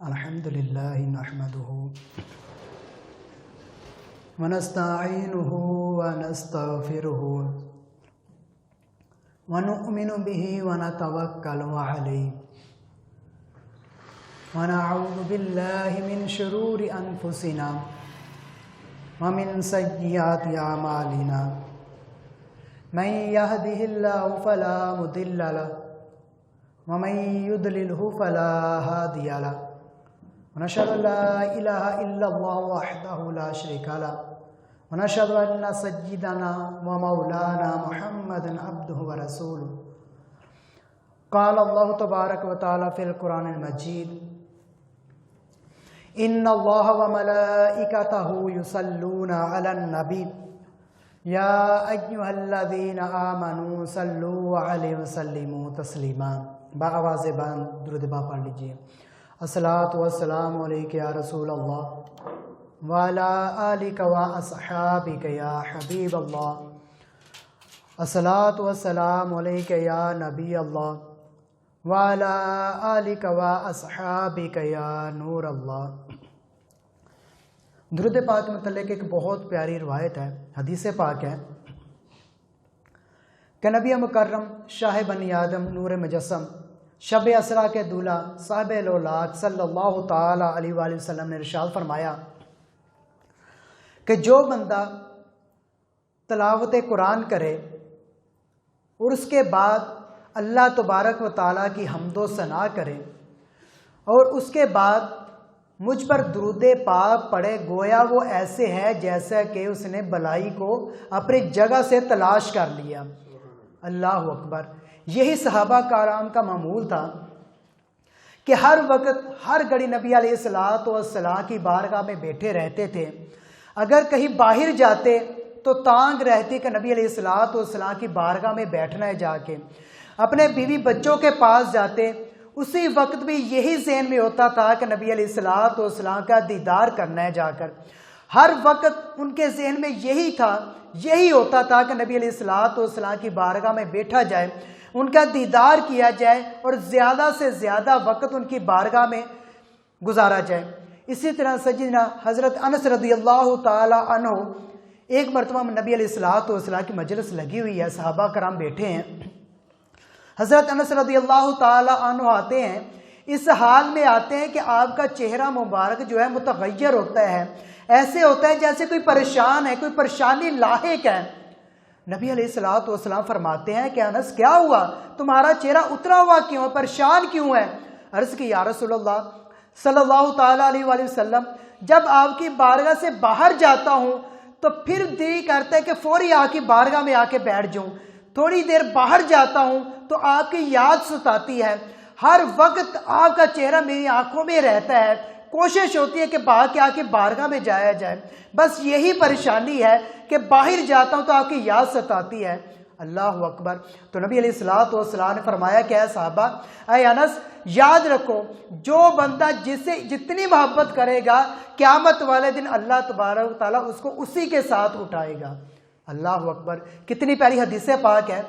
الحمد لله نحمده ونستعينه ونستغفره ونؤمن به ونتوكل عليه ونعوذ بالله من شرور أنفسنا ومن سيئات أعمالنا من يهده الله فلا مضل له ومن يضلله فلا هادي له ونشهد أن لا إله إلا الله وحده لا شريك له ونشهد أن سيدنا ومولانا محمدا عبده ورسوله قال الله تبارك وتعالى في القرآن المجيد إن الله وملائكته يصلون على النبي يا أيها الذين آمنوا صلوا عليه وسلموا تسلیما۔ بآواز بلند درود پاک پڑھ لیجیے۔ الصلاۃ والسلام علیک یا رسول اللہ وعلی آلک واصحابک یا حبیب اللہ، الصلاۃ والسلام علیک یا نبی اللہ وعلی آلک واصحابک یا نور اللہ۔ درود پاک کے متعلق ایک بہت پیاری روایت ہے، حدیث پاک ہے کہ نبی مکرم شاہ بنی آدم نور مجسم شب اسرا کے دولہ صاحب الاولاق صلی اللہ تعالی علیہ وآلہ وسلم نے ارشاد فرمایا کہ جو بندہ تلاوت قرآن کرے اور اس کے بعد اللہ تبارک و تعالیٰ کی حمد و ثنا کرے اور اس کے بعد مجھ پر درود پاک پڑھے، گویا وہ ایسے ہے جیسا کہ اس نے بلائی کو اپنی جگہ سے تلاش کر لیا۔ اللہ اکبر۔ یہی صحابہ کرام کا معمول تھا کہ ہر وقت ہر گھڑی نبی علیہ الصلوۃ والسلام کی بارگاہ میں بیٹھے رہتے تھے۔ اگر کہیں باہر جاتے تو تانگ رہتی کہ نبی علیہ الصلوۃ والسلام کی بارگاہ میں بیٹھنا ہے، جا کے اپنے بیوی بچوں کے پاس جاتے، اسی وقت بھی یہی ذہن میں ہوتا تھا کہ نبی علیہ الصلوۃ والسلام کا دیدار کرنا ہے جا کر۔ ہر وقت ان کے ذہن میں یہی ہوتا تھا کہ نبی علیہ الصلوۃ والسلام کی بارگاہ میں بیٹھا جائے، ان کا دیدار کیا جائے اور زیادہ سے زیادہ وقت ان کی بارگاہ میں گزارا جائے۔ اسی طرح سیدنا حضرت انس رضی اللہ تعالی عنہ، ایک مرتبہ نبی علیہ الصلوۃ والسلام کی مجلس لگی ہوئی ہے، صحابہ کرام بیٹھے ہیں، حضرت انس رضی اللہ تعالی عنہ آتے ہیں، اس حال میں آتے ہیں کہ آپ کا چہرہ مبارک جو ہے متغیر ہوتا ہے، ایسے ہوتا ہے جیسے کوئی پریشان ہے، کوئی پریشانی لاحق ہے۔ نبی علیہ الصلوۃ والسلام فرماتے ہیں کہ انس کیا ہوا، تمہارا چہرہ اترا ہوا کیوں ہے، پریشان کیوں ہے؟ عرض کی یا رسول اللہ صلی اللہ تعالی علیہ وآلہ وسلم، جب آپ کی بارگاہ سے باہر جاتا ہوں تو پھر دل کرتا ہے کہ فوری آپ کی بارگاہ میں آ کے بیٹھ جاؤں، تھوڑی دیر باہر جاتا ہوں تو آپ کی یاد ستاتی ہے، ہر وقت آپ کا چہرہ میری آنکھوں میں رہتا ہے، کوشش ہوتی ہے کہ باہر کے آ کے بارگاہ میں جایا جائے، بس یہی پریشانی ہے کہ باہر جاتا ہوں تو آپ کی یاد ستاتی ہے۔ اللہ اکبر۔ تو نبی علیہ الصلوۃ والسلام نے فرمایا کہ اے صحابہ، اے انس، یاد رکھو جو بندہ جسے جتنی محبت کرے گا قیامت والے دن اللہ تبارک و تعالیٰ اس کو اسی کے ساتھ اٹھائے گا۔ اللہ اکبر۔ کتنی پیاری حدیث پاک ہے۔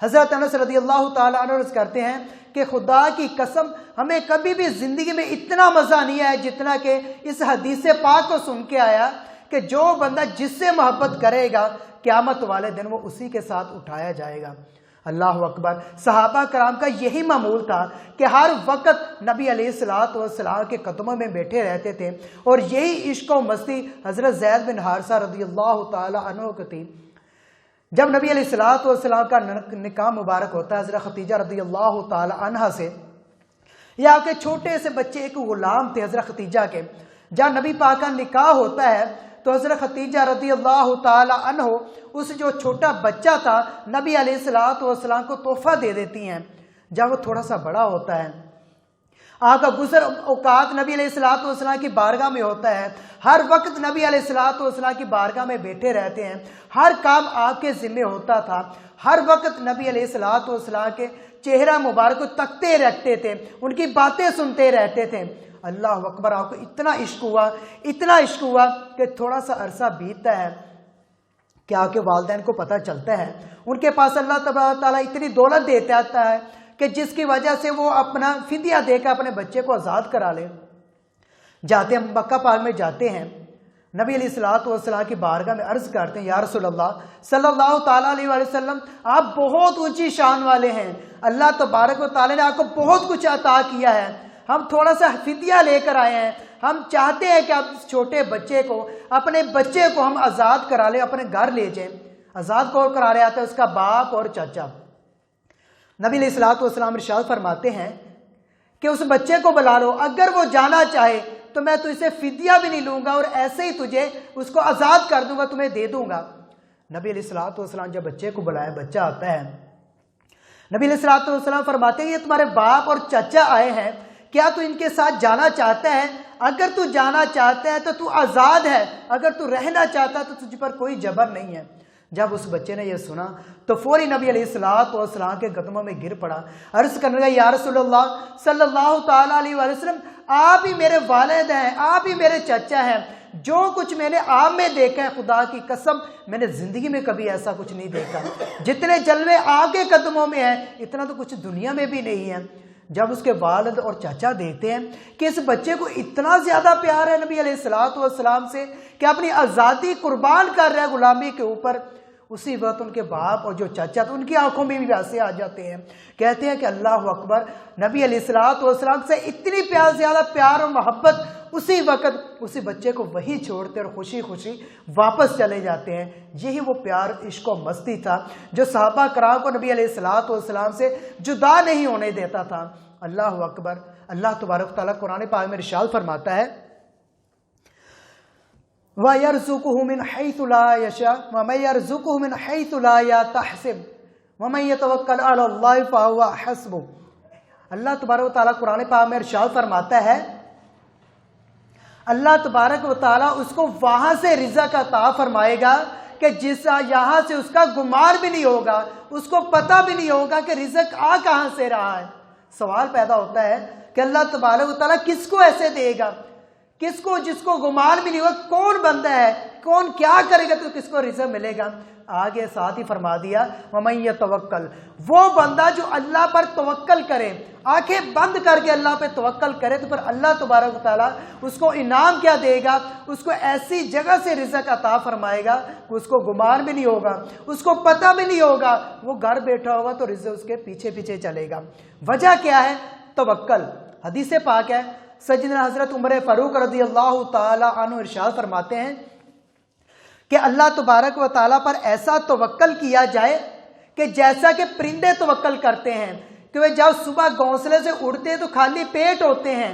حضرت انس رضی اللہ تعالیٰ عنہ عرض کرتے ہیں کہ خدا کی قسم ہمیں کبھی بھی زندگی میں اتنا مزہ نہیں آیا جتنا کہ اس حدیث پاک کو سن کے آیا کہ جو بندہ جس سے محبت کرے گا قیامت والے دن وہ اسی کے ساتھ اٹھایا جائے گا۔ اللہ اکبر۔ صحابہ کرام کا یہی معمول تھا کہ ہر وقت نبی علیہ الصلوۃ والسلام کے قدموں میں بیٹھے رہتے تھے، اور یہی عشق و مستی حضرت زید بن حارثہ رضی اللہ تعالی عنہ کو تھی۔ جب نبی علیہ الصلوۃ والسلام کا نکاح مبارک ہوتا ہے حضرت خدیجہ رضی اللہ تعالی عنہا سے، یا آپ کے چھوٹے سے بچے ایک غلام تھے حضرت خدیجہ کے، جب نبی پاک کا نکاح ہوتا ہے تو حضرت خدیجہ رضی اللہ تعالی عنہ اس جو چھوٹا بچہ تھا نبی علیہ الصلوۃ والسلام کو تحفہ دے دیتی ہیں۔ جب وہ تھوڑا سا بڑا ہوتا ہے، آپ کا گزر اوقات نبی علیہ الصلوۃ والسلام کی بارگاہ میں ہوتا ہے، ہر وقت نبی علیہ الصلوۃ والسلام کی بارگاہ میں بیٹھے رہتے ہیں، ہر کام آپ کے ذمہ ہوتا تھا، ہر وقت نبی علیہ الصلوۃ والسلام کے چہرہ مبارک کو تکتے رکھتے تھے، ان کی باتیں سنتے رہتے تھے۔ اللہ اکبر۔ آپ کو اتنا عشق ہوا کہ تھوڑا سا عرصہ بیتتا ہے کہ آپ کے والدین کو پتہ چلتا ہے، ان کے پاس اللہ تعالیٰ اتنی دولت دیتا ہے کہ جس کی وجہ سے وہ اپنا فدیہ دے کر اپنے بچے کو آزاد کرا لے۔ جاتے ہیں مکہ پاک میں جاتے ہیں، نبی علیہ الصلوۃ والسلام کی بارگاہ میں عرض کرتے ہیں یا رسول اللہ صلی اللہ تعالیٰ علیہ وسلم، آپ بہت اونچی شان والے ہیں، اللہ تبارک و تعالیٰ نے آپ کو بہت کچھ عطا کیا ہے، ہم تھوڑا سا فدیہ لے کر آئے ہیں، ہم چاہتے ہیں کہ آپ اس چھوٹے بچے کو، اپنے بچے کو ہم آزاد کرا لیں، اپنے گھر لے جائیں۔ آزاد کون کرا رہے آتا ہے؟ اس کا باپ اور چچا۔ نبی علیہ الصلوۃ والسلام ارشاد فرماتے ہیں کہ اس بچے کو بلا لو، اگر وہ جانا چاہے تو میں تو اسے فدیہ بھی نہیں لوں گا اور ایسے ہی تجھے اس کو آزاد کر دوں گا، تمہیں دے دوں گا۔ نبی علیہ الصلوۃ والسلام جب بچے کو بلایا، بچہ آتا ہے، نبی علیہ الصلوۃ والسلام فرماتے ہیں یہ تمہارے باپ اور چچا آئے ہیں، کیا تو ان کے ساتھ جانا چاہتا ہے؟ اگر تو جانا چاہتا ہے تو تو آزاد ہے، اگر تو رہنا چاہتا ہے تو تجھ پر کوئی جبر نہیں ہے۔ جب اس بچے نے یہ سنا تو فوری نبی علیہ الصلوۃ والسلام کے قدموں میں گر پڑا، عرض کرنے لگا یا رسول اللہ صلی اللہ تعالیٰ علیہ وسلم، آپ ہی میرے والد ہیں، آپ ہی میرے چچا ہیں، جو کچھ میں نے آپ میں دیکھا ہے خدا کی قسم میں نے زندگی میں کبھی ایسا کچھ نہیں دیکھا، جتنے جلوے آپ کے قدموں میں ہیں اتنا تو کچھ دنیا میں بھی نہیں ہے۔ جب اس کے والد اور چچا دیکھتے ہیں کہ اس بچے کو اتنا زیادہ پیار ہے نبی علیہ الصلوۃ والسلام سے کہ اپنی آزادی قربان کر رہا ہے غلامی کے اوپر، اسی وقت ان کے باپ اور جو چچا تھے ان کی آنکھوں میں بھی ویسے آ جاتے ہیں، کہتے ہیں کہ اللہ اکبر، نبی علیہ الصلوۃ والسلام سے اتنی زیادہ پیار اور محبت، اسی وقت اسی بچے کو وہی چھوڑتے اور خوشی خوشی واپس چلے جاتے ہیں۔ یہی وہ پیار، عشق و مستی تھا جو صحابہ کرام کو نبی علیہ الصلوۃ والسلام سے جدا نہیں ہونے دیتا تھا۔ اللہ اکبر۔ اللہ تبارک تعالیٰ قرآن پاک میں ارشاد فرماتا ہے وَيَرْزُقُهُ مِنْ حَيْثُ لَا يَشَاءُ وَمَن يَرْزُقُهُ مِنْ حَيْثُ لَا يَحْتَسِبُ وَمَن يَتَوَكَّلْ عَلَى اللَّهِ فَهُوَ حَسْبُهُ۔ اللہ تبارک و تعالیٰ قرآن پاک میں ارشاد فرماتا ہے اللہ تبارک و تعالیٰ اس کو وہاں سے رزق عطا فرمائے گا کہ جس یہاں سے اس کا گمان بھی نہیں ہوگا، اس کو پتہ بھی نہیں ہوگا کہ رزق آ کہاں سے رہا ہے۔ سوال پیدا ہوتا ہے کہ اللہ تبارک و تعالیٰ کس کو ایسے دے گا، کس کو جس کو گمان بھی نہیں ہوگا، کون بندہ ہے، کون کیا کرے گا تو کس کو رزق ملے گا؟ آگے ساتھ ہی فرما دیا وَمَن يَتَوَكَّلْ، وہ بندہ جو اللہ پر توکل کرے، آنکھیں بند کر کے اللہ پہ توکل کرے تو پھر اللہ تبارک و تعالیٰ اس کو انعام کیا دے گا، اس کو ایسی جگہ سے رزق عطا فرمائے گا کہ اس کو گمان بھی نہیں ہوگا، اس کو پتہ بھی نہیں ہوگا، وہ گھر بیٹھا ہوگا تو رزق اس کے پیچھے پیچھے چلے گا۔ وجہ کیا ہے؟ توکل۔ حدیث پاک ہے، سیدنا حضرت عمر فاروق رضی اللہ تعالی عنہ ارشاد فرماتے ہیں کہ اللہ تبارک و تعالیٰ پر ایسا توکل کیا جائے کہ جیسا کہ پرندے توکل کرتے ہیں کہ وہ جب صبح گھونسلے سے اڑتے ہیں تو خالی پیٹ ہوتے ہیں،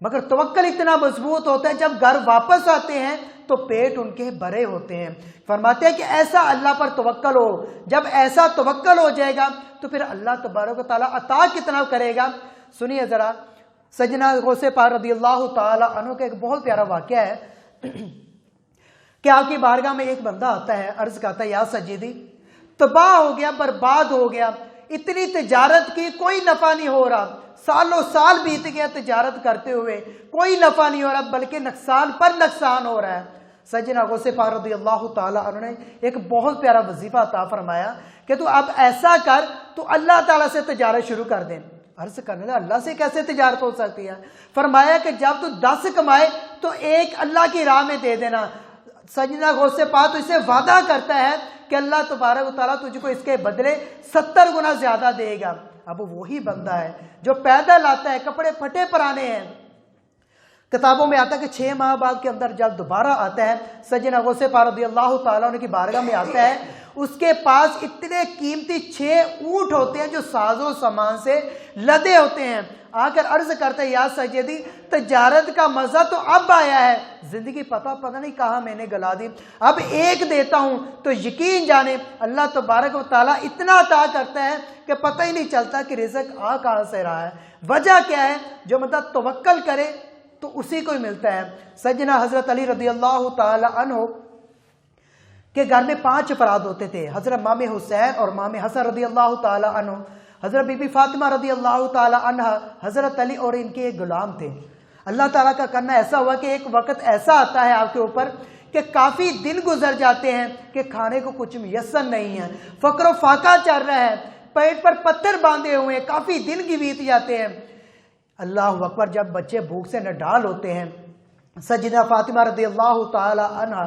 مگر توکل اتنا مضبوط ہوتا ہے جب گھر واپس آتے ہیں تو پیٹ ان کے بھرے ہوتے ہیں۔ فرماتے ہیں کہ ایسا اللہ پر توکل ہو، جب ایسا توکل ہو جائے گا تو پھر اللہ تبارک و تعالیٰ عطا کتنا کرے گا۔ سنیے ذرا، سیدنا غوث پاک رضی اللہ تعالی عنہ کا ایک بہت پیارا واقعہ ہے کہ آپ کی بارگاہ میں ایک بندہ آتا ہے، عرض کرتا ہے یا سیدی، تباہ ہو گیا، برباد ہو گیا، اتنی تجارت کی کوئی نفع نہیں ہو رہا، سالوں سال بیت گیا تجارت کرتے ہوئے، کوئی نفع نہیں ہو رہا بلکہ نقصان پر نقصان ہو رہا ہے۔ سیدنا غوث پاک رضی اللہ تعالی عنہ نے ایک بہت پیارا وظیفہ عطا فرمایا کہ تو اب ایسا کر، تو اللہ تعالیٰ سے تجارت شروع کر دیں۔ عرض کرنے لگا اللہ سے کیسے تجارت ہو سکتی ہے؟ فرمایا کہ جب تو 10 کمائے تو ایک اللہ کی راہ میں دے دینا۔ سیدنا غوث پاک تو اسے وعدہ کرتا ہے کہ اللہ تبارک و تعالیٰ تجھ کو اس کے بدلے 70 گنا زیادہ دے گا۔ اب وہی بندہ ہے جو پیدل آتا ہے، کپڑے پھٹے پرانے ہیں، کتابوں میں آتا ہے کہ 6 ماہ بعد کے اندر جب دوبارہ آتا ہے، سیدنا غوث پاک رضی اللہ تعالیٰ عنہ کی بارگاہ میں آتا ہے، اس کے پاس اتنے قیمتی 6 اونٹ ہوتے ہیں جو ساز و سامان سے لدے ہوتے ہیں۔ آ کر عرض کرتے ہیں یا سیدی، تجارت کا مزہ تو اب آیا ہے، زندگی پتہ نہیں کہاں میں نے گلا دی، اب ایک دیتا ہوں تو یقین جانے اللہ تبارک و تعالیٰ اتنا عطا کرتا ہے کہ پتہ ہی نہیں چلتا کہ رزق آ کہاں سے رہا ہے۔ وجہ کیا ہے؟ جو بندہ توکل کرے تو اسی کو ہی ملتا ہے۔ سیدنا حضرت علی رضی اللہ تعالی عنہ کہ گھر میں 5 افراد ہوتے تھے، حضرت امام حسین اور امام حسن رضی اللہ تعالی عنہ، حضرت بی بی فاطمہ رضی اللہ تعالی عنہ، حضرت علی اور ان کے ایک غلام تھے۔ اللہ تعالیٰ کا کرنا ایسا ہوا کہ ایک وقت ایسا آتا ہے آپ کے اوپر کہ کافی دن گزر جاتے ہیں کہ کھانے کو کچھ میسر نہیں ہے، فقر و فاقہ چل رہا ہے، پیٹ پر پتھر باندھے ہوئے ہیں، کافی دن کی بیت جاتے ہیں۔ اللہ اکبر، جب بچے بھوک سے نڈال ہوتے ہیں، سیدہ فاطمہ رضی اللہ تعالی عنہ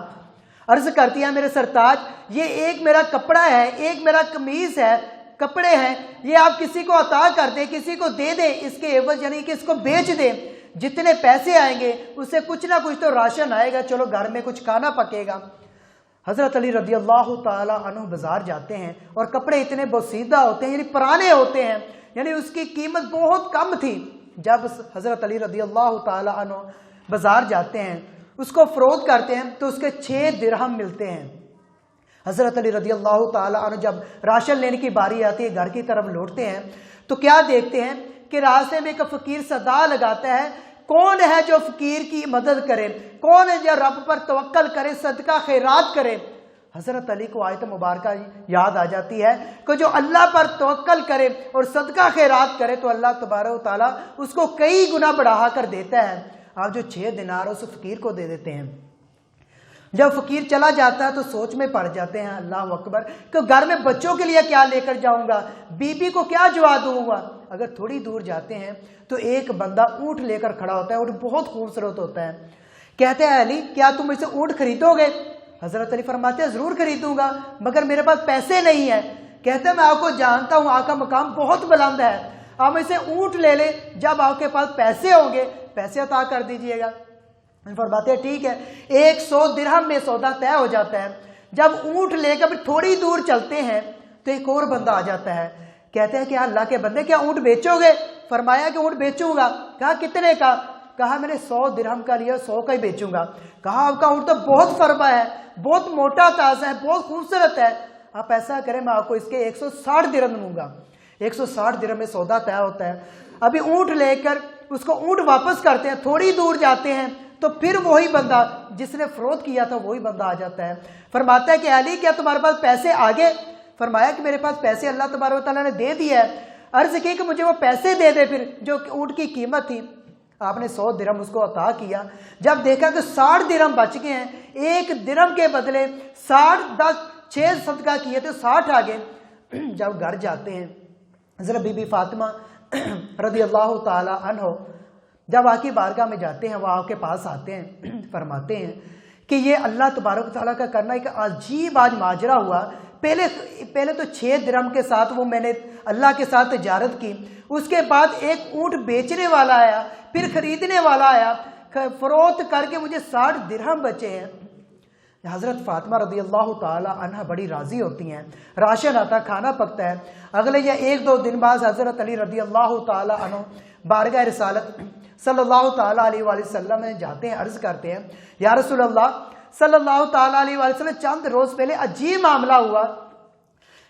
عرض کرتی ہے میرے سرتاج یہ ایک میرا کپڑا ہے، ایک میرا قمیص ہے، کپڑے ہیں، یہ آپ کسی کو عطا کر دیں، کسی کو دے دیں، اس کے عوض یعنی کہ اس کو بیچ دیں، جتنے پیسے آئیں گے اس سے کچھ نہ کچھ تو راشن آئے گا، چلو گھر میں کچھ کھانا پکے گا۔ حضرت علی رضی اللہ تعالی عنہ بازار جاتے ہیں اور کپڑے اتنے بوسیدہ ہوتے ہیں، یعنی پرانے ہوتے ہیں، یعنی اس کی قیمت بہت کم تھی۔ جب حضرت علی رضی اللہ تعالی عنہ بازار جاتے ہیں، اس کو فروخت کرتے ہیں تو اس کے 6 درہم ملتے ہیں۔ حضرت علی رضی اللہ تعالی عنہ جب راشن لینے کی باری آتی ہے، گھر کی طرف لوٹتے ہیں تو کیا دیکھتے ہیں کہ راستے میں ایک فقیر صدا لگاتا ہے، کون ہے جو فقیر کی مدد کرے، کون ہے جو رب پر توکل کرے، صدقہ خیرات کرے۔ حضرت علی کو آیت مبارکہ یاد آ جاتی ہے کہ جو اللہ پر توکل کرے اور صدقہ خیرات کرے تو اللہ تبارک و تعالیٰ اس کو کئی گنا بڑھا کر دیتا ہے۔ آپ جو 6 دینار اس فقیر کو دے دیتے ہیں۔ جب فقیر چلا جاتا ہے تو سوچ میں پڑ جاتے ہیں، اللہ اکبر، کہ گھر میں بچوں کے لیے کیا لے کر جاؤں گا، بیوی کو کیا جواب دوں گا۔ اگر تھوڑی دور جاتے ہیں تو ایک بندہ اونٹ لے کر کھڑا ہوتا ہے، اونٹ بہت خوبصورت ہوتا ہے۔ کہتے ہیں علی کیا تم اسے اونٹ خریدو گے؟ حضرت علی فرماتے ہیں ضرور خریدوں گا، مگر میرے پاس پیسے نہیں ہیں۔ کہتے ہیں میں آپ کو جانتا ہوں، آپ کا مقام بہت بلند ہے، آپ اسے اونٹ لے لیں، جب آپ کے پاس پیسے ہوں گے پیسے عطا کر دیجئے گا۔ فرماتے ہیں ٹھیک ہے، 100 درہم میں سودا طے ہو جاتا ہے۔ جب اونٹ لے کر تھوڑی دور چلتے ہیں تو ایک اور بندہ آ جاتا ہے، کہتے ہیں کہ اللہ کے بندے کیا اونٹ بیچو گے؟ فرمایا کہ اونٹ بیچوں گا۔ کہا کتنے کا؟ کہا میں نے 100 درہم کا لیا، 100 کا ہی بیچوں گا۔ کہا آپ کا اونٹ تو بہت فربا ہے، بہت موٹا تازہ ہے، بہت خوبصورت ہے، آپ ایسا کریں میں آپ کو اس کے 160 درہم دوں گا۔ 160 درہم میں سودا طے ہوتا ہے۔ ابھی اونٹ لے کر اس کو اونٹ واپس کرتے ہیں، تھوڑی دور جاتے ہیں تو پھر وہی بندہ جس نے فروخت کیا تھا وہی بندہ آ جاتا ہے۔ فرماتا ہے کہ علی کیا تمہارے پاس پیسے آگے؟ فرمایا کہ میرے پاس پیسے اللہ تبارک و تعالیٰ نے دے دیا ہے۔ عرض کی کہ مجھے وہ پیسے دے دے پھر جو اونٹ کی قیمت تھی۔ آپ نے 100 درہم اس کو عطا کیا۔ جب دیکھا کہ 60 درہم بچ گئے ہیں، 1 درہم کے بدلے 6 صدقہ کیے تھے، 60 آگے۔ جب گھر جاتے ہیں حضرت بی بی فاطمہ رضی اللہ تعالی عنہ جب آ کی بارگاہ میں جاتے ہیں، وہ آپ کے پاس آتے ہیں، فرماتے ہیں کہ یہ اللہ تبارک تعالیٰ کا کرنا ایک عجیب آج ماجرا ہوا۔ پہلے تو 6 درہم کے ساتھ وہ میں نے اللہ کے ساتھ تجارت کی، اس کے بعد ایک اونٹ بیچنے والا آیا، پھر خریدنے والا آیا، فروخت کر کے مجھے 60 درہم بچے ہیں۔ حضرت فاطمہ رضی اللہ تعالی عنہ بڑی راضی ہوتی ہیں، راشن آتا، کھانا پکتا ہے۔ اگلے یا 1-2 دن بعد حضرت علی رضی اللہ تعالی عنہ بارگاہ رسالت صلی اللہ تعالی علیہ وآلہ وسلم میں جاتے ہیں، عرض کرتے ہیں یا رسول اللہ صلی اللہ تعالی علیہ وآلہ وسلم، چند روز پہلے عجیب معاملہ ہوا،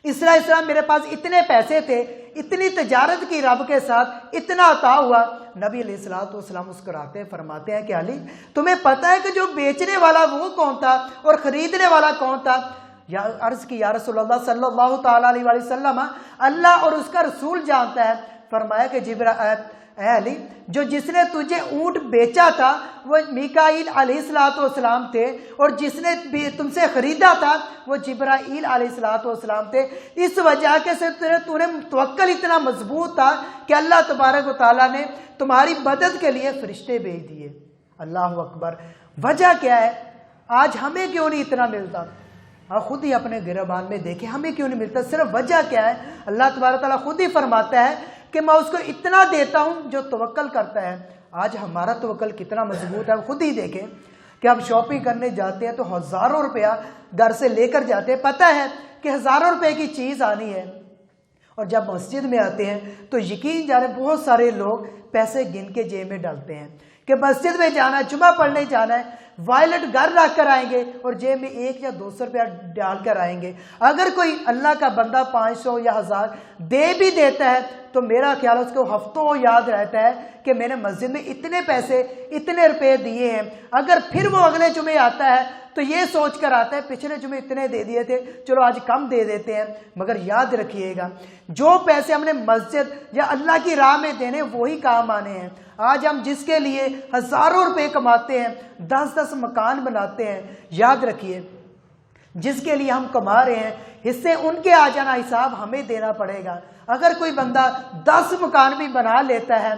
اس طرح میرے پاس اتنے پیسے تھے، اتنی تجارت کی رب کے ساتھ، اتنا عطا ہوا۔ نبی علیہ الصلوۃ والسلام مسکراتے ہیں، فرماتے ہیں کہ علی تمہیں پتہ ہے کہ جو بیچنے والا وہ کون تھا اور خریدنے والا کون تھا؟ عرض کی یا رسول اللہ صلی اللہ تعالی علیہ وآلہ وسلم، اللہ اور اس کا رسول جانتا ہے۔ فرمایا کہ اے علی جس نے تجھے اونٹ بیچا تھا وہ میکائیل علیہ الصلوۃ والسلام تھے، اور جس نے تم سے خریدا تھا وہ جبرائیل علیہ الصلوۃ والسلام تھے۔ اس وجہ کے سے تو نے توکل اتنا مضبوط تھا کہ اللہ تبارک و تعالیٰ نے تمہاری مدد کے لیے فرشتے بھیج دیے۔ اللہ اکبر۔ وجہ کیا ہے؟ آج ہمیں کیوں نہیں اتنا ملتا؟ آپ خود ہی اپنے گریبان میں دیکھیں، ہمیں کیوں نہیں ملتا؟ صرف وجہ کیا ہے؟ اللہ تبارک و تعالیٰ خود ہی فرماتا ہے کہ میں اس کو اتنا دیتا ہوں جو توکل کرتا ہے۔ آج ہمارا توکل کتنا مضبوط ہے، خود ہی دیکھیں کہ ہم شاپنگ کرنے جاتے ہیں تو ہزاروں روپیہ گھر سے لے کر جاتے ہیں، پتہ ہے کہ ہزاروں روپے کی چیز آنی ہے، اور جب مسجد میں آتے ہیں تو یقین جانے بہت سارے لوگ پیسے گن کے جیب میں ڈالتے ہیں کہ مسجد میں جانا ہے، جمعہ پڑھنے جانا ہے، وائلٹ گھر رکھ کر آئیں گے اور جیب میں 100 یا 200 روپیہ ڈال کر آئیں گے۔ اگر کوئی اللہ کا بندہ 500 یا 1000 دے بھی دیتا ہے تو میرا خیال اس کو ہفتوں یاد رہتا ہے کہ میں نے مسجد میں اتنے پیسے اتنے روپے دیے ہیں۔ اگر پھر وہ اگلے جمعے آتا ہے تو یہ سوچ کر آتا ہے پچھلے جمعے اتنے دے دیے تھے، چلو آج کم دے دیتے ہیں۔ مگر یاد رکھیے گا جو پیسے ہم نے مسجد یا اللہ کی راہ میں دینے وہی کام آنے ہیں۔ آج ہم جس کے لیے ہزاروں روپے کماتے ہیں، 10-10 مکان بناتے ہیں، یاد رکھیے جس کے لیے ہم کما رہے ہیں حصے ان کے آ جانا، حساب ہمیں دینا پڑے گا۔ اگر کوئی بندہ 10 مکان بھی بنا لیتا ہے،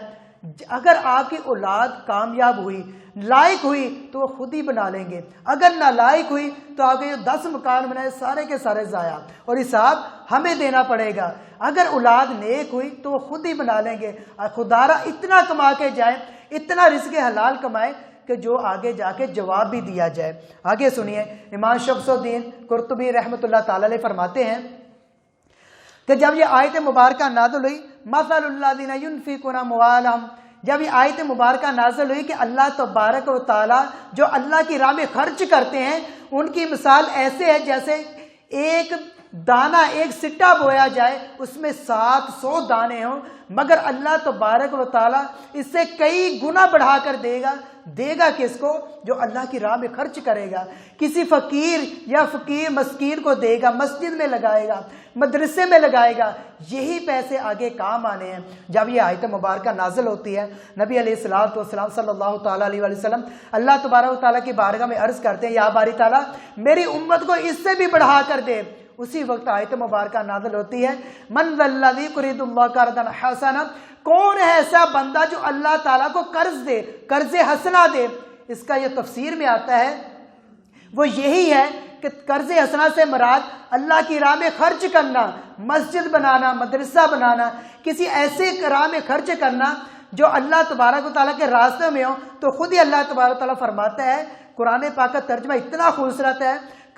اگر آپ کی اولاد کامیاب ہوئی، لائق ہوئی تو وہ خود ہی بنا لیں گے، اگر نالائق ہوئی تو آپ کے 10 مکان بنائے سارے کے سارے ضائع، اور حساب ہمیں دینا پڑے گا۔ اگر اولاد نیک ہوئی تو وہ خود ہی بنا لیں گے۔ خدارا اتنا کما کے جائیں، اتنا رزق حلال کمائیں کہ جو آگے جا کے جواب بھی دیا جائے۔ آگے سنیے، امام شمس الدین قرطبی رحمۃ اللہ تعالی علیہ فرماتے ہیں کہ جب یہ آیت مبارکہ نازل ہوئی، مثل الذین ينفقون اموالهم، جب یہ آیت مبارکہ نازل ہوئی کہ اللہ تبارک و تعالی جو اللہ کی راہ میں خرچ کرتے ہیں ان کی مثال ایسے ہے جیسے ایک دانہ، ایک سٹا بویا جائے، اس میں 700 دانے ہوں، مگر اللہ تبارک و تعالی اس سے کئی گنا بڑھا کر دے گا کس کو؟ جو اللہ کی راہ میں خرچ کرے گا، کسی فقیر یا فقیر مسکین کو دے گا، مسجد میں لگائے گا، مدرسے میں لگائے گا، یہی پیسے آگے کام آنے ہیں۔ جب یہ آیت مبارکہ نازل ہوتی ہے، نبی علیہ الصلوۃ والسلام صلی اللہ تعالیٰ علیہ وسلم اللہ تبارک و تعالیٰ کی بارگاہ میں عرض کرتے ہیں، یا باری تعالیٰ میری امت کو اس سے بھی بڑھا کر دے۔ اسی وقت آیت مبارکہ نازل ہوتی ہے، من ذا الذی یقرض اللہ قرضا حسنا، کون ہے ایسا بندہ جو اللہ تعالیٰ کو قرض دے، قرض حسنہ دے۔ اس کا یہ تفسیر میں آتا ہے وہ یہی ہے کہ قرض حسنہ سے مراد اللہ کی راہ میں خرچ کرنا، مسجد بنانا، مدرسہ بنانا، کسی ایسے راہ میں خرچ کرنا جو اللہ تبارک و تعالیٰ کے راستے میں ہو۔ تو خود ہی اللہ تبارک و تعالیٰ فرماتا ہے، قرآن پاک کا ترجمہ اتنا خوبصورت ہے،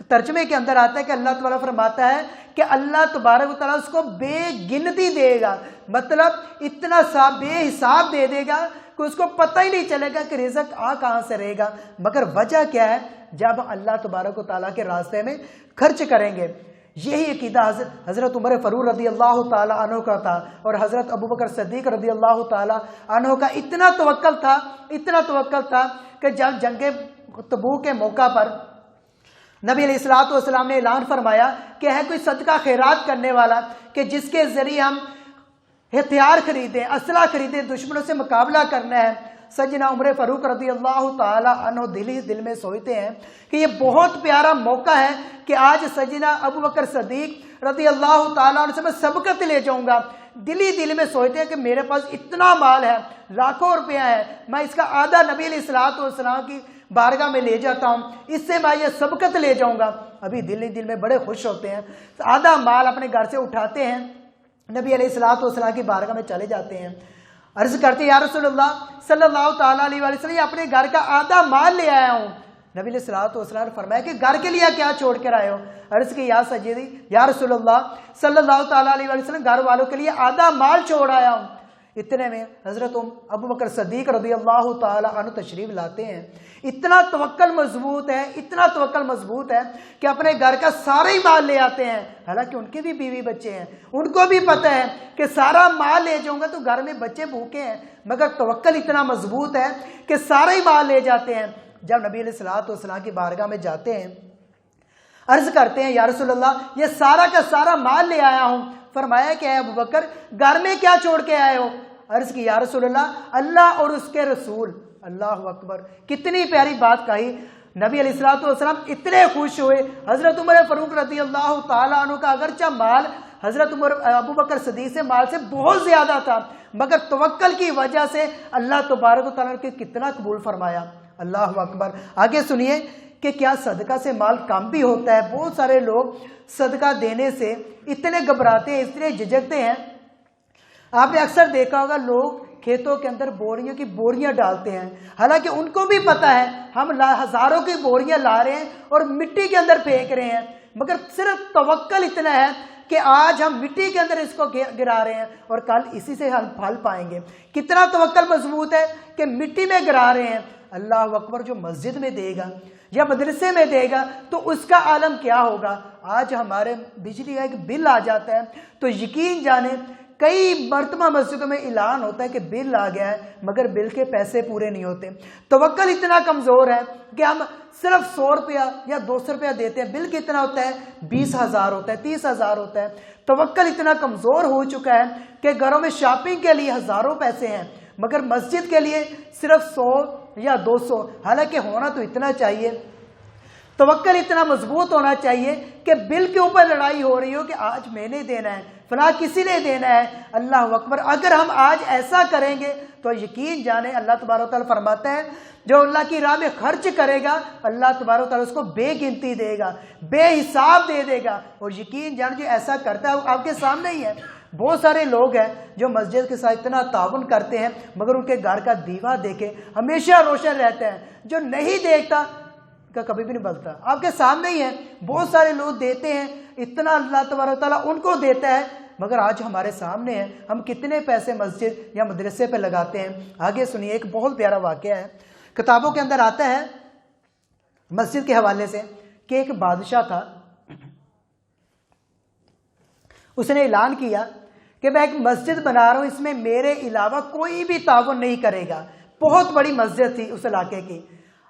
ترجمے کے اندر آتا ہے کہ اللہ تعالیٰ فرماتا ہے کہ اللہ تبارک و تعالیٰ اس کو بے گنتی دے گا، مطلب اتنا سا بے حساب دے گا کہ اس کو پتہ ہی نہیں چلے گا کہ رزق کہاں سے رہے گا۔ مگر وجہ کیا ہے؟ جب اللہ تبارک و تعالیٰ کے راستے میں خرچ کریں گے۔ یہی عقیدہ حضرت عمر فاروق رضی اللہ تعالیٰ عنہ کا تھا، اور حضرت ابو بکر صدیق رضی اللہ تعالیٰ عنہ کا اتنا توکل تھا کہ جب جنگ تبوک کے موقع پر نبی علیہ الصلوۃ والسلام نے اعلان فرمایا کہ ہے کوئی صدقہ خیرات کرنے والا کہ جس کے ذریعے ہم ہتھیار خریدیں، اسلحہ خریدیں، دشمنوں سے مقابلہ کرنا ہے۔ سیدنا عمر فاروق رضی اللہ تعالی عنہ دل میں سوچتے ہیں کہ یہ بہت پیارا موقع ہے کہ آج سیدنا ابو بکر صدیق رضی اللہ تعالی عنہ سے میں سبقت لے جاؤں گا۔ دل میں سوچتے ہیں کہ میرے پاس اتنا مال ہے، لاکھوں روپیہ ہے، میں اس کا آدھا نبی علیہ الصلوۃ والسلام کی بارگاہ میں لے جاتا ہوں، اس سے میں یہ سبقت لے جاؤں گا۔ ابھی دل میں بڑے خوش ہوتے ہیں، آدھا مال اپنے گھر سے اٹھاتے ہیں، نبی علیہ الصلوۃ والسلام کی بارگاہ میں چلے جاتے ہیں، عرض کرتے ہیں یا رسول اللہ صلی اللہ تعالیٰ علیہ وسلم یہ اپنے گھر کا آدھا مال لے آیا ہوں۔ نبی علیہ الصلوۃ والسلام نے فرمایا کہ گھر کے لیے کیا چھوڑ کر آئے ہو؟ عرض کی یا سیدی یا رسول اللہ صلی اللہ تعالیٰ علیہ وسلم گھر والوں کے لیے آدھا مال چھوڑ آیا ہوں۔ اتنے میں حضرت ابو بکر صدیق رضی اللہ تعالی عنہ تشریف لاتے ہیں۔ اتنا توکل مضبوط ہے کہ اپنے گھر کا سارا ہی مال لے آتے ہیں، حالانکہ ان کے بھی بیوی بچے ہیں، ان کو بھی پتہ ہے کہ سارا مال لے جاؤں گا تو گھر میں بچے بھوکے ہیں، مگر توکل اتنا مضبوط ہے کہ سارا ہی مال لے جاتے ہیں۔ جب نبی علیہ الصلوۃ والسلام کی بارگاہ میں جاتے ہیں، عرض کرتے ہیں یا رسول اللہ یہ سارا کا سارا مال لے آیا ہوں۔ فرمایا کہ اے ابو بکر گھر میں کیا چھوڑ کے آئے ہو؟ عرض کی یا رسول اللہ اور اس کے رسول۔ اللہ اکبر، کتنی پیاری بات کہی۔ نبی علیہ الصلوۃ والسلام اتنے خوش ہوئے۔ حضرت عمر فاروق رضی اللہ تعالیٰ عنہ کا اگرچہ مال حضرت ابو بکر صدیق سے مال سے بہت زیادہ تھا، مگر توکل کی وجہ سے اللہ تبارک و تعالیٰ نے کتنا قبول فرمایا۔ اللہ اکبر۔ آگے سنیے کہ کیا صدقہ سے مال کم بھی ہوتا ہے؟ بہت سارے لوگ صدقہ دینے سے اتنے گھبراتے ہیں، اتنے جھجکتے ہیں۔ آپ نے اکثر دیکھا ہوگا لوگ کھیتوں کے اندر بوریوں کی بوریاں ڈالتے ہیں، حالانکہ ان کو بھی پتہ ہے ہم ہزاروں کی بوریاں لا رہے ہیں اور مٹی کے اندر پھینک رہے ہیں، مگر صرف توکل اتنا ہے کہ آج ہم مٹی کے اندر اس کو گرا رہے ہیں اور کل اسی سے ہم پھل پائیں گے۔ کتنا توکل مضبوط ہے کہ مٹی میں گرا رہے ہیں۔ اللہ اکبر، جو مسجد میں دے گا یا مدرسے میں دے گا تو اس کا عالم کیا ہوگا؟ آج ہمارے بجلی کا ایک بل آ جاتا ہے تو یقین جانے کئی مرتبہ مسجدوں میں اعلان ہوتا ہے کہ بل آ گیا ہے، مگر بل کے پیسے پورے نہیں ہوتے۔ توکل اتنا کمزور ہے کہ ہم صرف 100 روپیہ یا 200 روپیہ دیتے ہیں، بل کتنا ہوتا ہے؟ 20,000 ہوتا ہے، 30,000 ہوتا ہے۔ توکل اتنا کمزور ہو چکا ہے کہ گھروں میں شاپنگ کے لیے ہزاروں پیسے ہیں، مگر مسجد کے لیے صرف 100 یا 200، حالانکہ ہونا تو اتنا چاہیے۔ توکل اتنا مضبوط ہونا چاہیے کہ بل کے اوپر لڑائی ہو رہی ہو کہ آج میں نے دینا ہے، فلاں کسی نے دینا ہے، اللہ اکبر۔ اگر ہم آج ایسا کریں گے تو یقین جانیں اللہ تبارک و تعالیٰ فرماتا ہے جو اللہ کی راہ میں خرچ کرے گا اللہ تبارک و تعالیٰ اس کو بے گنتی دے گا، بے حساب دے دے گا۔ اور یقین جانیں جو ایسا کرتا ہے آپ کے سامنے ہی ہے۔ بہت سارے لوگ ہیں جو مسجد کے ساتھ اتنا تعاون کرتے ہیں مگر ان کے گھر کا دیوا دیکھے ہمیشہ روشن رہتا ہے، جو نہیں دیکھتا کا کبھی بھی نہیں بلتا۔ آپ کے سامنے ہی ہے، بہت سارے لوگ دیتے ہیں، اتنا اللہ تبارک و تعالیٰ ان کو دیتا ہے، مگر آج ہمارے سامنے ہے ہم کتنے پیسے مسجد یا مدرسے پہ لگاتے ہیں۔ آگے سنیے، ایک بہت پیارا واقعہ ہے، کتابوں کے اندر آتا ہے مسجد کے حوالے سے کہ ایک بادشاہ تھا، اس نے اعلان کیا کہ میں ایک مسجد بنا رہا ہوں، اس میں میرے علاوہ کوئی بھی تعاون نہیں کرے گا۔ بہت بڑی مسجد تھی اس علاقے کی۔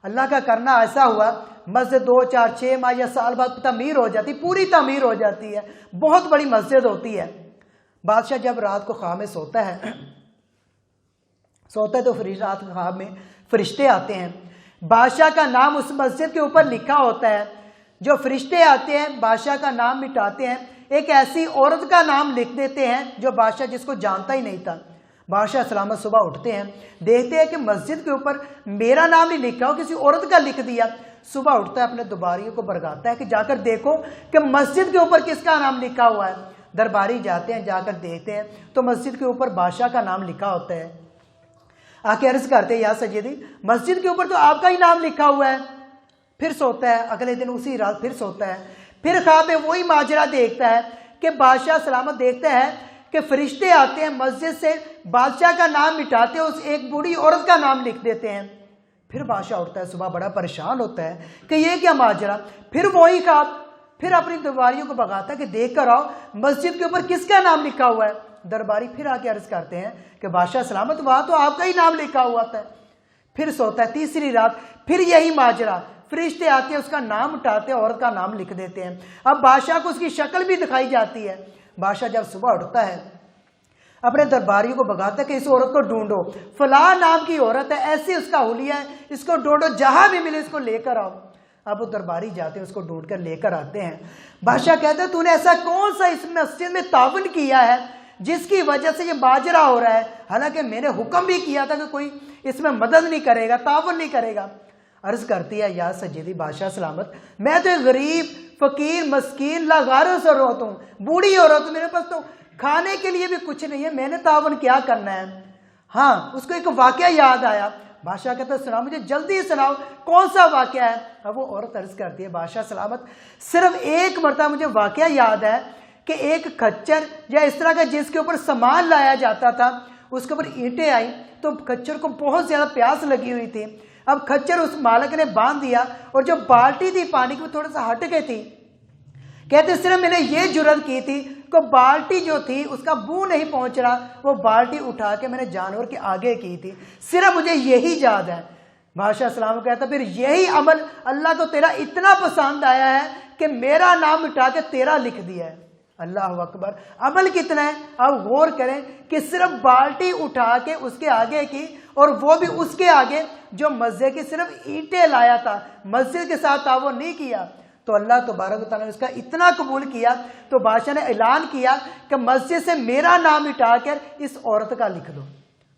اللہ کا کرنا ایسا ہوا مسجد 2 4 6 ماہ یا سال بعد تعمیر ہو جاتی، پوری تعمیر ہو جاتی ہے، بہت بڑی مسجد ہوتی ہے۔ بادشاہ جب رات کو خواب میں سوتا ہے تو رات کے خواب میں فرشتے آتے ہیں، بادشاہ کا نام اس مسجد کے اوپر لکھا ہوتا ہے۔ جو فرشتے آتے ہیں بادشاہ کا نام مٹاتے ہیں، ایک ایسی عورت کا نام لکھ دیتے ہیں جو بادشاہ جس کو جانتا ہی نہیں تھا۔ بادشاہ سلامت صبح اٹھتے ہیں، دیکھتے ہیں کہ مسجد کے اوپر میرا نام نہیں لکھا ہو، کسی عورت کا لکھ دیا۔ صبح اٹھتا ہے، اپنے درباریوں کو برگاتا ہے کہ جا کر دیکھو کہ مسجد کے اوپر کس کا نام لکھا ہوا ہے۔ درباری جاتے ہیں، جا کر دیکھتے ہیں تو مسجد کے اوپر بادشاہ کا نام لکھا ہوتا ہے۔ آ کے عرض کرتے ہیں یا سیدی مسجد کے اوپر تو آپ کا ہی نام لکھا ہوا ہے۔ پھر سوتا ہے، اگلے دن اسی رات پھر سوتا ہے، پھر خواب میں وہی ماجرا دیکھتا ہے کہ بادشاہ سلامت دیکھتا ہے کہ فرشتے آتے ہیں مسجد سے بادشاہ کا نام مٹاتے ہیں، اس ایک بوڑھی عورت کا نام لکھ دیتے ہیں۔ پھر بادشاہ اٹھتا ہے صبح، بڑا پریشان ہوتا ہے کہ یہ کیا ماجرا، پھر وہی خواب، پھر اپنی درباریوں کو بھگاتا ہے کہ دیکھ کر آؤ مسجد کے اوپر کس کا نام لکھا ہوا ہے۔ درباری پھر آ کے عرض کرتے ہیں کہ بادشاہ سلامت وہاں تو آپ کا ہی نام لکھا ہوا تھا۔ پھر سوتا ہے، تیسری رات پھر یہی ماجرا، فرشتے آتے ہیں، اس کا نام اٹھاتے ہیں، عورت کا نام لکھ دیتے ہیں۔ اب بادشاہ کو اس کی شکل بھی دکھائی جاتی ہے۔ بادشاہ جب صبح اٹھتا ہے اپنے درباریوں کو بھگاتا ہے کہ اس عورت کو ڈھونڈو، فلاں نام کی عورت ہے، ایسے اس کا حلیہ ہے، اس کو ڈھونڈو، جہاں بھی ملے اس کو لے کر آؤ۔ اب وہ درباری جاتے ہیں، اس کو ڈھونڈ کر لے کر آتے ہیں۔ بادشاہ کہتا ہے تو نے ایسا کون سا اس مسجد میں تعاون کیا ہے جس کی وجہ سے یہ ماجرا ہو رہا ہے، حالانکہ میں نے حکم بھی کیا تھا کہ کوئی اس میں مدد نہیں کرے گا، تعاون نہیں کرے گا۔ عرض کرتی ہے یا سیدی بادشاہ سلامت میں تو ایک غریب فقیر مسکین لاغاروں سے عورت ہوں، بوڑھی عورت ہوں، میرے پاس تو کھانے کے لیے بھی کچھ نہیں ہے، میں نے تعاون کیا کرنا ہے۔ ہاں اس کو ایک واقعہ یاد آیا۔ بادشاہ کہتا ہے سناؤ مجھے، جلدی سناؤ کون سا واقعہ ہے۔ اب وہ عورت عرض کرتی ہے بادشاہ سلامت صرف ایک مرتبہ مجھے واقعہ یاد ہے کہ ایک کچر یا اس طرح کا جس کے اوپر سامان لایا جاتا تھا اس کے اوپر اینٹیں آئی تو کچر کو بہت زیادہ پیاس لگی ہوئی تھی۔ اب کچر اس مالک نے باندھ دیا اور جو بالٹی تھی پانی کی وہ تھوڑا سا ہٹ گئی تھی۔ کہتے صرف میں نے یہ جرات کی تھی کہ بالٹی جو تھی اس کا بو نہیں پہنچ رہا، وہ بالٹی اٹھا کے میں نے جانور کے آگے کی تھی، صرف مجھے یہی یاد ہے۔ بادشاہ السلام کہتا پھر یہی عمل اللہ کو تیرا اتنا پسند آیا ہے کہ میرا نام مٹا کے تیرا لکھ دیا ہے۔ اللہ اکبر، عمل کتنا ہے اب غور کریں کہ صرف بالٹی اٹھا کے اس کے آگے کی، اور وہ بھی اس کے آگے جو مسجد کی صرف اینٹیں لایا تھا، مسجد کے ساتھ تعاون نہیں کیا۔ تو اللہ تبارک و تعالیٰ نے اس کا اتنا قبول کیا تو بادشاہ نے اعلان کیا کہ مسجد سے میرا نام مٹا کر اس عورت کا لکھ دو۔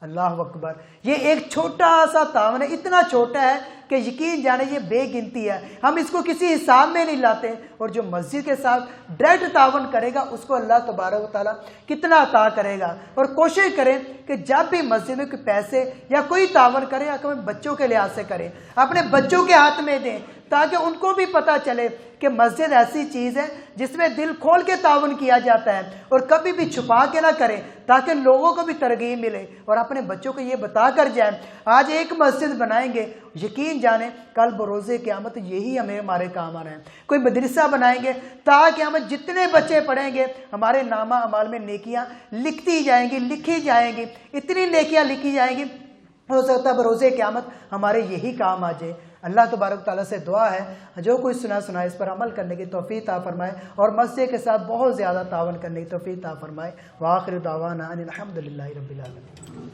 اللہ اکبر، یہ ایک چھوٹا سا تعاون ہے، اتنا چھوٹا ہے کہ یقین جانے یہ بے گنتی ہے، ہم اس کو کسی حساب میں نہیں لاتے۔ اور جو مسجد کے ساتھ ڈائریکٹ تعاون کرے گا اس کو اللہ تبارک و تعالیٰ کتنا عطا کرے گا۔ اور کوشش کریں کہ جب بھی مسجد میں کوئی پیسے یا کوئی تعاون کرے اپنے بچوں کے لحاظ سے کریں، اپنے بچوں کے ہاتھ میں دیں تاکہ ان کو بھی پتہ چلے کہ مسجد ایسی چیز ہے جس میں دل کھول کے تعاون کیا جاتا ہے، اور کبھی بھی چھپا کے نہ کریں تاکہ لوگوں کو بھی ترغیب ملے، اور اپنے بچوں کو یہ بتا کر جائیں آج ایک مسجد بنائیں گے، یقین جانیں کل بروز قیامت یہی ہمارے کام آنا ہے۔ کوئی مدرسہ بنائیں گے تاکہ ہم جتنے بچے پڑھیں گے ہمارے نامہ اعمال میں نیکیاں لکھتی جائیں گی، لکھی جائیں گی، اتنی نیکیاں لکھی جائیں گی ہو سکتا ہے بروز قیامت ہمارے یہی کام آ جائے۔ اللہ تبارک تعالیٰ سے دعا ہے جو کوئی سنا اس پر عمل کرنے کی توفیق عطا فرمائے، اور مسجد کے ساتھ بہت زیادہ تعاون کرنے کی توفیق عطا فرمائے۔ وآخر دعوانا ان الحمد للہ رب العالمین۔